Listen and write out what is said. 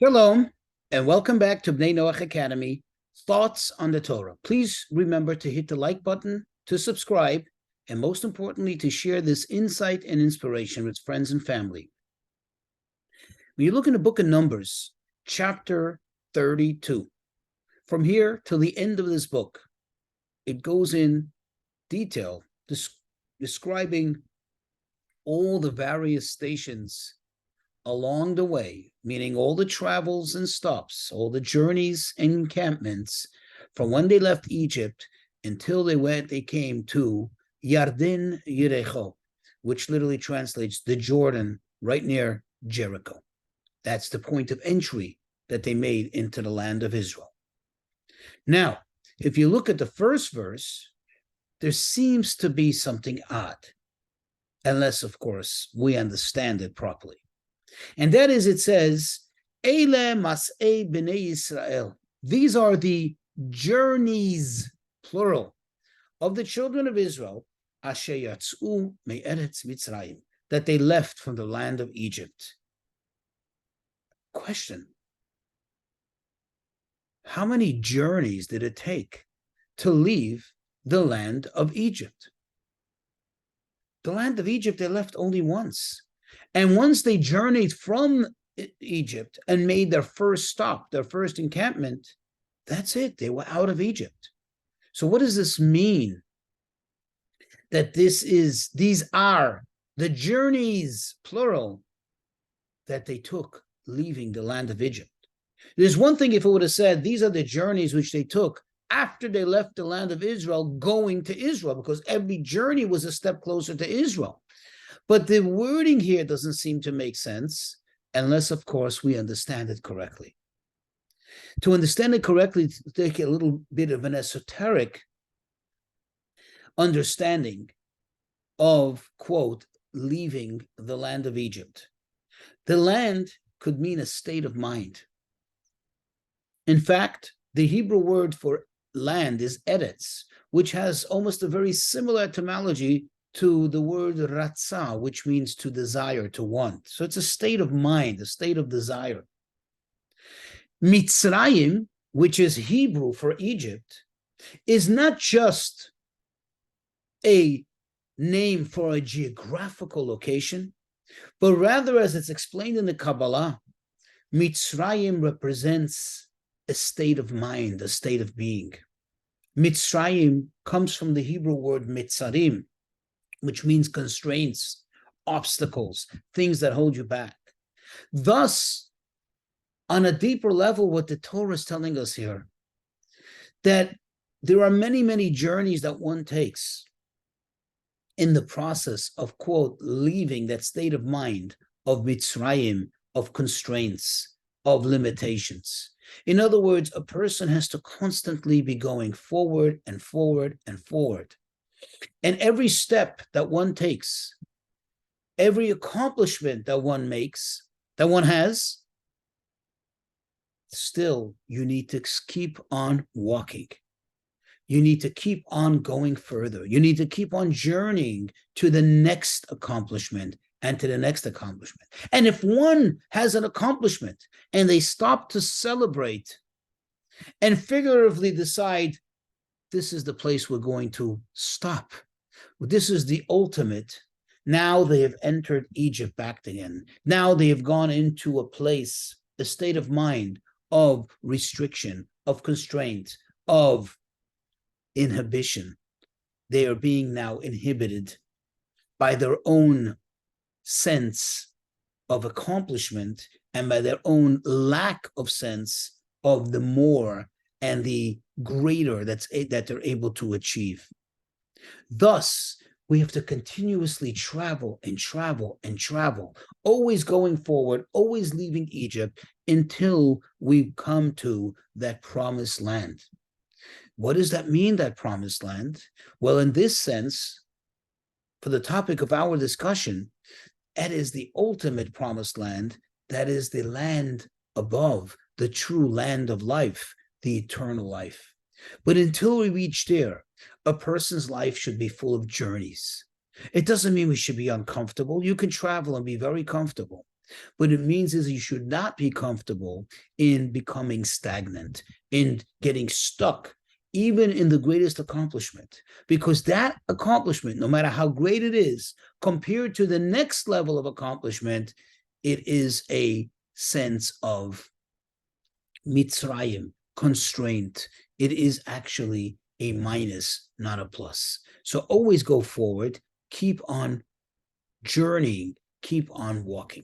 Shalom, and welcome back to Bnei Noach Academy, Thoughts on the Torah. Please remember to hit the like button, to subscribe, and most importantly, to share this insight and inspiration with friends and family. When you look in the book of Numbers, chapter 32, from here till the end of this book, it goes in detail, describing all the various stations along the way, meaning all the travels and stops, all the journeys and encampments from when they left Egypt until they came to Yarden Yerecho, which literally translates the Jordan right near Jericho. That's the point of entry that they made into the land of Israel. Now, if you look at the first verse, there seems to be something odd, unless, of course, we understand it properly. And that is, it says, Eile mas'ei b'nei Yisrael. These are the journeys, plural, of the children of Israel, asher yatz'u me'eretz Mitzrayim, that they left from the land of Egypt. Question: how many journeys did it take to leave the land of Egypt? The land of Egypt they left only once. And once they journeyed from Egypt and made their first stop, their first encampment, that's it. They were out of Egypt. So what does this mean? That these are the journeys, plural, that they took leaving the land of Egypt. There's one thing if it would have said, these are the journeys which they took after they left the land of Israel going to Israel, because every journey was a step closer to Israel. But the wording here doesn't seem to make sense unless, of course, we understand it correctly. To understand it correctly, to take a little bit of an esoteric understanding of, quote, leaving the land of Egypt. The land could mean a state of mind. In fact, the Hebrew word for land is eretz, which has almost a very similar etymology to the word ratzah, which means to desire, to want. So it's a state of mind, a state of desire. Mitzrayim, which is Hebrew for Egypt, is not just a name for a geographical location, but rather, as it's explained in the Kabbalah, Mitzrayim represents a state of mind, a state of being. Mitzrayim comes from the Hebrew word mitzarim, which means constraints, obstacles, things that hold you back. Thus, on a deeper level, what the Torah is telling us here, that there are many, many journeys that one takes in the process of, quote, leaving that state of mind of Mitzrayim, of constraints, of limitations. In other words, a person has to constantly be going forward and forward and forward. And every step that one takes, every accomplishment that one makes, that one has, still you need to keep on walking. You need to keep on going further. You need to keep on journeying to the next accomplishment and to the next accomplishment. And if one has an accomplishment and they stop to celebrate and figuratively decide, this is the place we're going to stop. This is the ultimate. Now they have entered Egypt back again. Now they have gone into a place, a state of mind of restriction, of constraint, of inhibition. They are being now inhibited by their own sense of accomplishment and by their own lack of sense of the more and the greater that they're able to achieve. Thus, we have to continuously travel and travel and travel, always going forward, always leaving Egypt until we come to that promised land. What does that mean, that promised land? Well, in this sense, for the topic of our discussion, that is the ultimate promised land. That is the land above, the true land of life, the eternal life. But until we reach there, a person's life should be full of journeys. It doesn't mean we should be uncomfortable. You can travel and be very comfortable. What it means is you should not be comfortable in becoming stagnant, in getting stuck, even in the greatest accomplishment, because that accomplishment, no matter how great it is, compared to the next level of accomplishment, it is a sense of Mitzrayim, constraint. It is actually a minus, not a plus. So always go forward, keep on journeying, keep on walking.